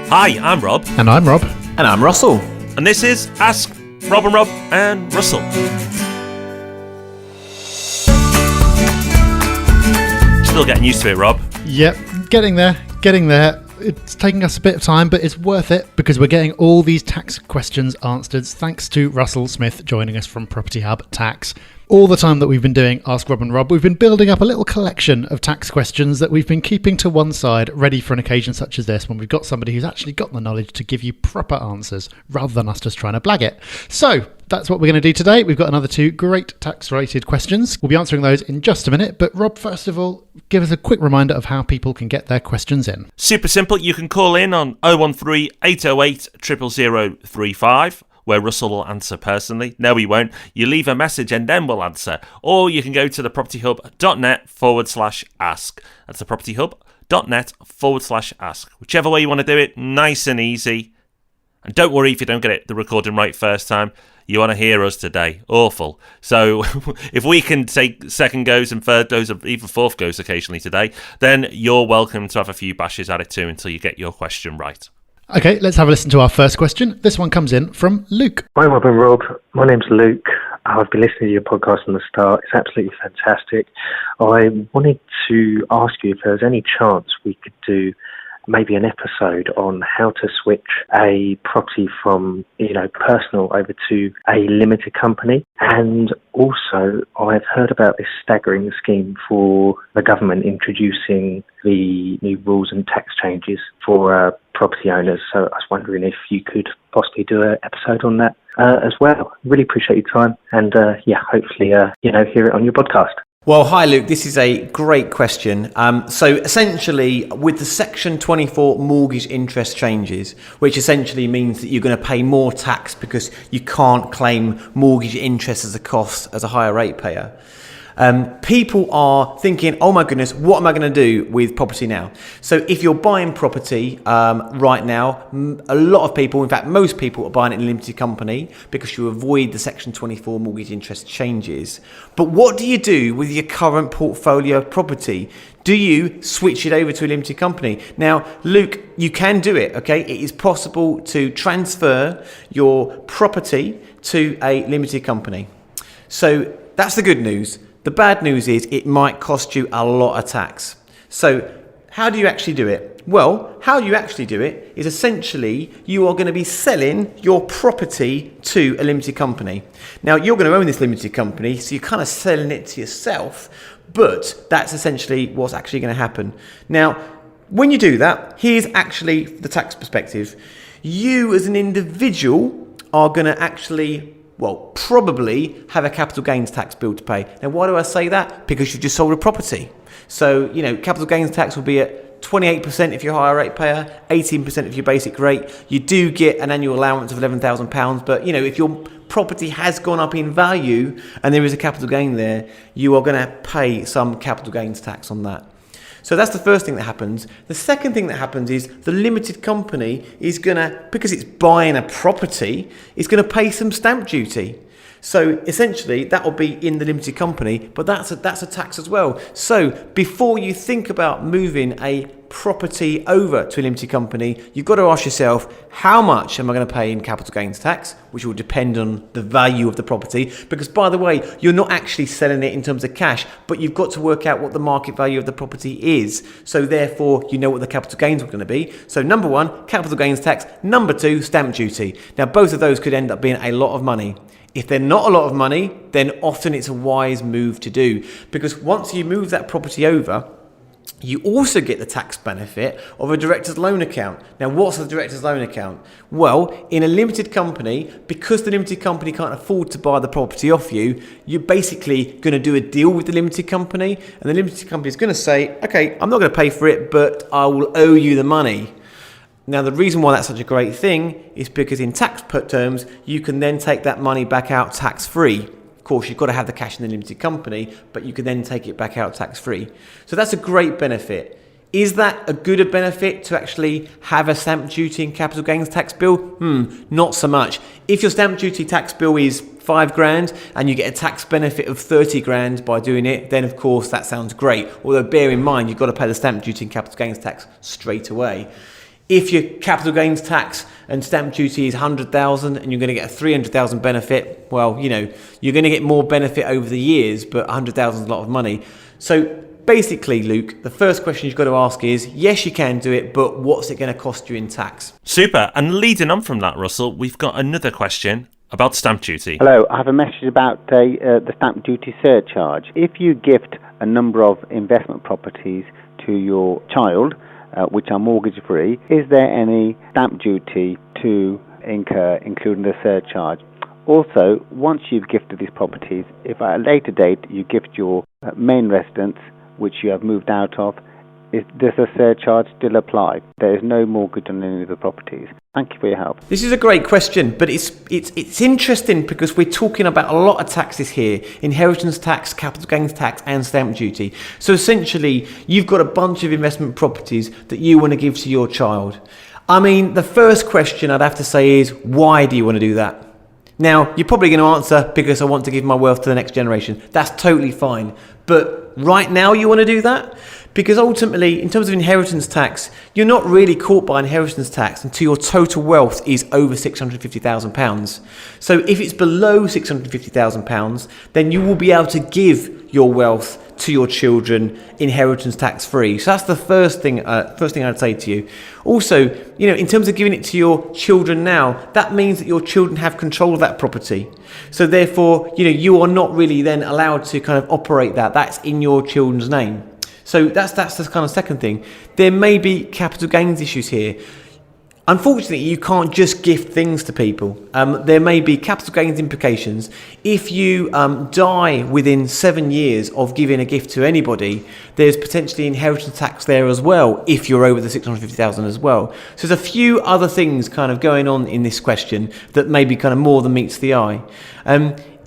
Hi, I'm Rob. And I'm Rob. And I'm Russell. And this is Ask Rob and Rob and Russell. Still getting used to it, Rob. Yep, getting there. It's taking us a bit of time, but it's worth it because we're getting all these tax questions answered thanks to Russell Smith joining us from Property Hub Tax. All the time that we've been doing Ask Rob and Rob, we've been building up a little collection of tax questions that we've been keeping to one side, ready for an occasion such as this, when we've got somebody who's actually got the knowledge to give you proper answers, rather than us just trying to blag it. So that's what we're going to do today. We've got another 2 great tax-related questions. We'll be answering those in just a minute. But Rob, first of all, give us a quick reminder of how people can get their questions in. Super simple. You can call in on 013 808 00035. Where Russell will answer personally. No, he won't. You leave a message and then we'll answer. Or you can go to thepropertyhub.net/ask. That's thepropertyhub.net/ask. Whichever way you want to do it, nice and easy. And don't worry if you don't get the recording right first time. You want to hear us today. Awful. So if we can take second goes and third goes, or even fourth goes occasionally today, then you're welcome to have a few bashes at it too until you get your question right. Okay, let's have a listen to our first question. This one comes in from Luke. Hi, Rob and Rob. My name's Luke. I've been listening to your podcast from the start. It's absolutely fantastic. I wanted to ask you if there's any chance we could do maybe an episode on how to switch a property from, personal over to a limited company. And also, I've heard about this staggering scheme for the government introducing the new rules and tax changes for property owners. So I was wondering if you could possibly do an episode on that as well. Really appreciate your time. And hopefully, hear it on your podcast. Well, hi Luke, this is a great question. So essentially, with the Section 24 mortgage interest changes, which essentially means that you're going to pay more tax because you can't claim mortgage interest as a cost as a higher rate payer. People are thinking, oh my goodness, what am I going to do with property now? So if you're buying property right now, a lot of people, in fact, most people are buying it in a limited company because you avoid the Section 24 mortgage interest changes. But what do you do with your current portfolio of property? Do you switch it over to a limited company? Now, Luke, you can do it, okay? It is possible to transfer your property to a limited company. So that's the good news. The bad news is it might cost you a lot of tax. So how do you actually do it? Well, how you actually do it is essentially you are going to be selling your property to a limited company. Now, you're going to own this limited company, so you're kind of selling it to yourself, but that's essentially what's actually going to happen. Now, when you do that, here's actually the tax perspective. You as an individual are going to actually probably have a capital gains tax bill to pay. Now, why do I say that? Because you just sold a property. So, capital gains tax will be at 28% if you're a higher rate payer, 18% if you're basic rate. You do get an annual allowance of £11,000, but, if your property has gone up in value and there is a capital gain there, you are going to pay some capital gains tax on that. So that's the first thing that happens. The second thing that happens is the limited company is going to, because it's buying a property, it's going to pay some stamp duty. So essentially that will be in the limited company, but that's a tax as well. So before you think about moving a property over to a limited company, you've got to ask yourself, how much am I going to pay in capital gains tax, which will depend on the value of the property, because by the way, you're not actually selling it in terms of cash, but you've got to work out what the market value of the property is. So therefore, you know what the capital gains are going to be. So number 1, capital gains tax. Number 2, stamp duty. Now, both of those could end up being a lot of money. If they're not a lot of money, then often it's a wise move to do, because once you move that property over, you also get the tax benefit of a director's loan account. Now, what's a director's loan account? Well, in a limited company, because the limited company can't afford to buy the property off you, you're basically going to do a deal with the limited company, and the limited company is going to say, okay, I'm not going to pay for it, but I will owe you the money. Now, the reason why that's such a great thing is because in tax terms, you can then take that money back out tax-free. Of course, you've got to have the cash in the limited company, but you can then take it back out tax-free. So that's a great benefit. Is that a good benefit to actually have a stamp duty and capital gains tax bill? Not so much. If your stamp duty tax bill is $5,000 and you get a tax benefit of $30,000 by doing it, then of course that sounds great. Although bear in mind, you've got to pay the stamp duty and capital gains tax straight away. If your capital gains tax and stamp duty is 100,000 and you're going to get a 300,000 benefit, well, you know, you're going to get more benefit over the years, but 100,000 is a lot of money. So basically, Luke, the first question you've got to ask is, yes, you can do it, but what's it going to cost you in tax? Super. And leading on from that, Russell, we've got another question about stamp duty. Hello, I have a message about the stamp duty surcharge. If you gift a number of investment properties to your child, which are mortgage-free, is there any stamp duty to incur, including the surcharge? Also, once you've gifted these properties, if at a later date you gift your main residence, which you have moved out of, does the surcharge still apply? There is no mortgage on any of the properties. Thank you for your help. This is a great question, but it's interesting because we're talking about a lot of taxes here: inheritance tax, capital gains tax, and stamp duty. So essentially, you've got a bunch of investment properties that you want to give to your child. I mean, the first question I'd have to say is, why do you want to do that? Now, you're probably going to answer, because I want to give my wealth to the next generation. That's totally fine. But right now you want to do that? Because ultimately, in terms of inheritance tax, you're not really caught by inheritance tax until your total wealth is over £650,000. So if it's below £650,000, then you will be able to give your wealth to your children inheritance tax free. So that's the first thing I'd say to you. Also, you know, in terms of giving it to your children now, that means that your children have control of that property. So therefore, you know, you are not really then allowed to kind of operate that. That's in your children's name. So that's the kind of second thing. There may be capital gains issues here. Unfortunately, you can't just gift things to people. There may be capital gains implications. If you die within 7 years of giving a gift to anybody, there's potentially inheritance tax there as well, if you're over the 650,000 as well. So there's a few other things kind of going on in this question that maybe kind of more than meets the eye.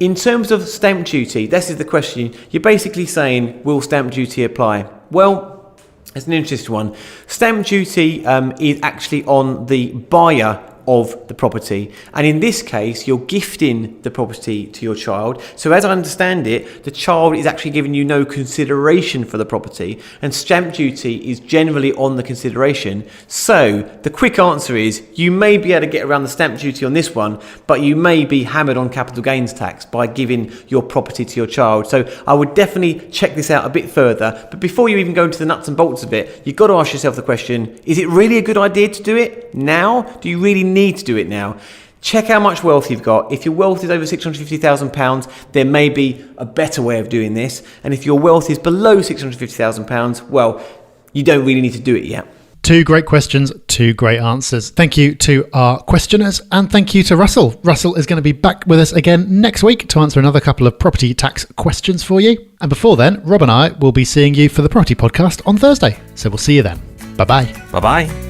In terms of stamp duty, this is the question. You're basically saying, will stamp duty apply? Well, it's an interesting one. Stamp duty is actually on the buyer of the property, and in this case you're gifting the property to your child. So as I understand it, the child is actually giving you no consideration for the property, and stamp duty is generally on the consideration. So the quick answer is, you may be able to get around the stamp duty on this one, but you may be hammered on capital gains tax by giving your property to your child. So I would definitely check this out a bit further. But before you even go into the nuts and bolts of it, you've got to ask yourself the question, is it really a good idea to do it now? Do you really need to do it now? Check how much wealth you've got. If your wealth is over £650,000, there may be a better way of doing this. And if your wealth is below £650,000, well, you don't really need to do it yet. Two great questions, two great answers. Thank you to our questioners, and thank you to Russell. Russell is going to be back with us again next week to answer another couple of property tax questions for you. And before then, Rob and I will be seeing you for the Property Podcast on Thursday. So we'll see you then. Bye-bye. Bye-bye.